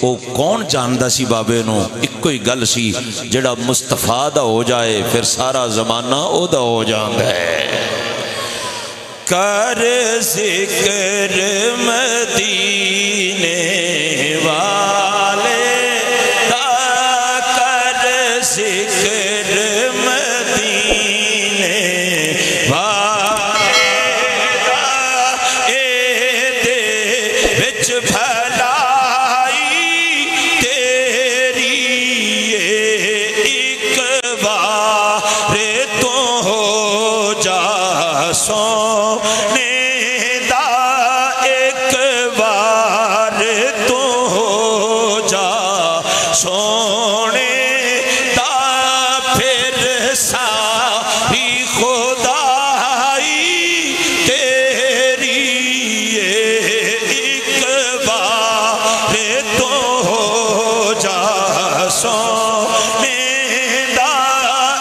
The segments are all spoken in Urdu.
وہ کون جاندا سی بابے نو؟ ایک کوئی گل سی جڑا مصطفیٰ دا ہو جائے پھر سارا زمانہ او دا ہو جاندا ہے۔ کر ذکر مدینے والے دا، کر ذکر مدینے والے دا، اے دے وچ بھلائی تیری، ایک بار تو ہو جا سونے دا، ایک بار تو ہو جا سونے دا، پھر ساری خدائی تیری، ایک بار تو ہو جا سونے دا،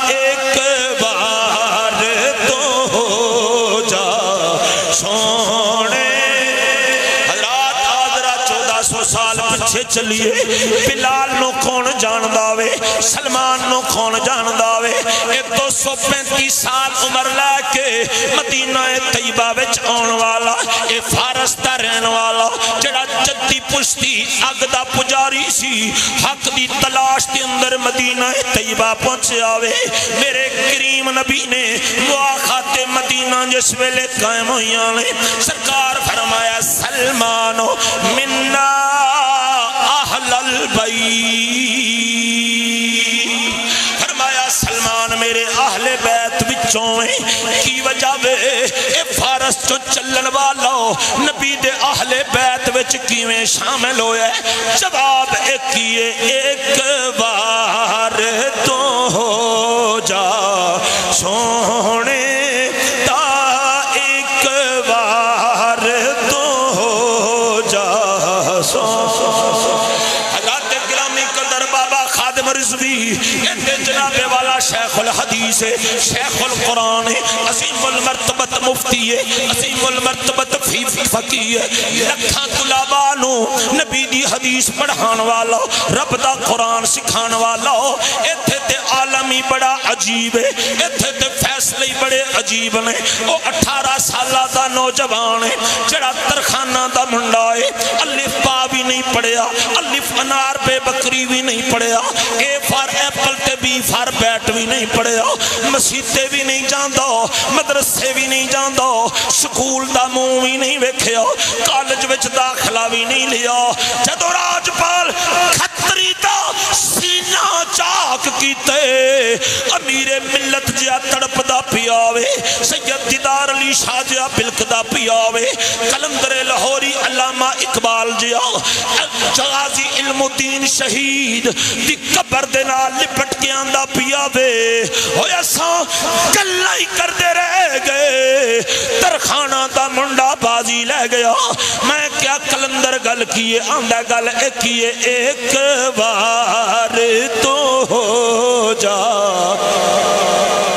ایک بار تو ہو جا سونے۔ حضرات آدھرا 1400 سال پچھے چلیے، بلال نو کون جاندہ وے، سلمان نو کون جاندہ وے، 235 سال عمر لے کے مدینہ طیبہ وچ آن والا، اے فارس دا رہن والا، جڑا جدی پشتی اگ دا پجاری سی، حق دی تلاش دے اندر مدینہ طیبہ پہنچے آوے۔ میرے کریم نبی نے مواخات مدینہ جس ویلے قائم ہوئیاں نے، سرکار فرمایا سلمانو مننا اہل البیت، فرمایا سلمان میرے اہل بیت بچوں ہیں، کی وجہ وے اے فارس جو چلن والا نبی دے اہل بیت وچ کیویں شامل ہویا ہے؟ جواب ایک کیے، ایک بار تو ہو جا سونے دا، ایک بار تو ہو جا سونے۔ حضرت گرامی قدر بابا خادم رضوی جناب والا شیخ الحدیث ہے، شیخ القرآن ہے، عظیم المرتبت مفتی ہے، عظیم المرتبت فقیہ ہے، لکھاں طلبانو نبی دی حدیث پڑھان والا، رب دا قرآن سکھان والا، ایتھے تے عالمی بڑا عجیب ہے، ایتھے تے فیصلے بڑے عجیب نے۔ وہ 18 سالہ دا نوجوان ہے، جڑا ترخانہ دا منڈا ہے، الف با بھی نہیں پڑھیا، الف انار بے بکری بھی نہیں پڑھیا، اے فار ایپل تے بی فار بیٹ بھی نہیں پڑھیا، مسیتے بھی نہیں جاندہ، مدرسے بھی نہیں جاندہ، سکول دا منہ بھی نہیں ویکھیا، کالج وچ داخلہ بھی نہیں لیا۔ جدو راجپال کھتری دا سینہ چاک کیتے، امیر ملت جیا تڑپ دا پیاوے، سید دیدار علی شاہ جیا بلک دا پیاوے، قلندر لاہوری علامہ اقبال جیا، غازی علم الدین شہید دی قبر دے نال لپٹ کے آندہ پیاوے، ہویا سا گلہ ہی کر دے رہ گئے، ترخانہ دا منڈا بازی لے گیا۔ میں کیا قلندر گل کیے، آندہ گل کیے، ایک بار تو ہو جا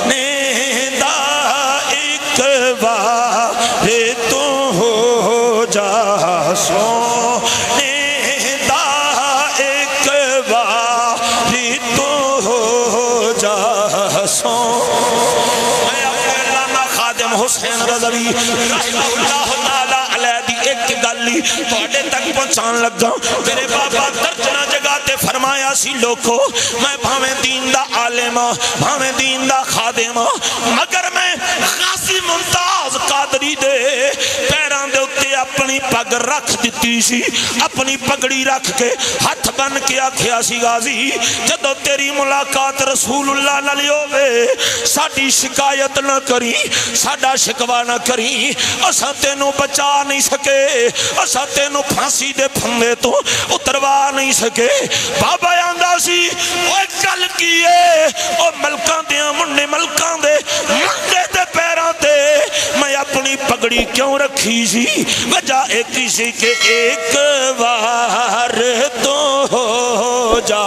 نیدہ، ایک بار تو ہو جا سونے دا، ایک بار تو ہو جا سونے۔ میں اپنے علامہ خادم حسین رضوی رحمہ اللہ تعالیٰ علیہ دی ایک گلی توڑے تک پہنچان لگا۔ میرے بابا درجنہ جگہ تے فرمایا سی لوکو، میں بھاویں دین دا عالمہ، بھاویں دین دا خادمہ، مگر میں غازی ممتاز قادری دے پیران دے اتے اپنی پگ رکھ دیتی سی، اپنی پگڑی رکھ کے ہاتھ بن کے آکھیا سی غازی جدو تیری ملاقات رسول اللہ نہ لیوے، ساڑی شکایت نہ کری، ساڑا شکوا نہ کری، اسا تینوں بچا نہیں سکے، اسا تینوں پھانسی دے پھندے تو اتروا نہیں سکے۔ بابا آندہ سی وہ گل کیے، وہ ملکان دیا منڈے ملکان دے منڈے دے پیران تے میں اپنی پگڑی کیوں رکھی سی؟ وجہ ایک سی کہ ایک بار تو ہو جا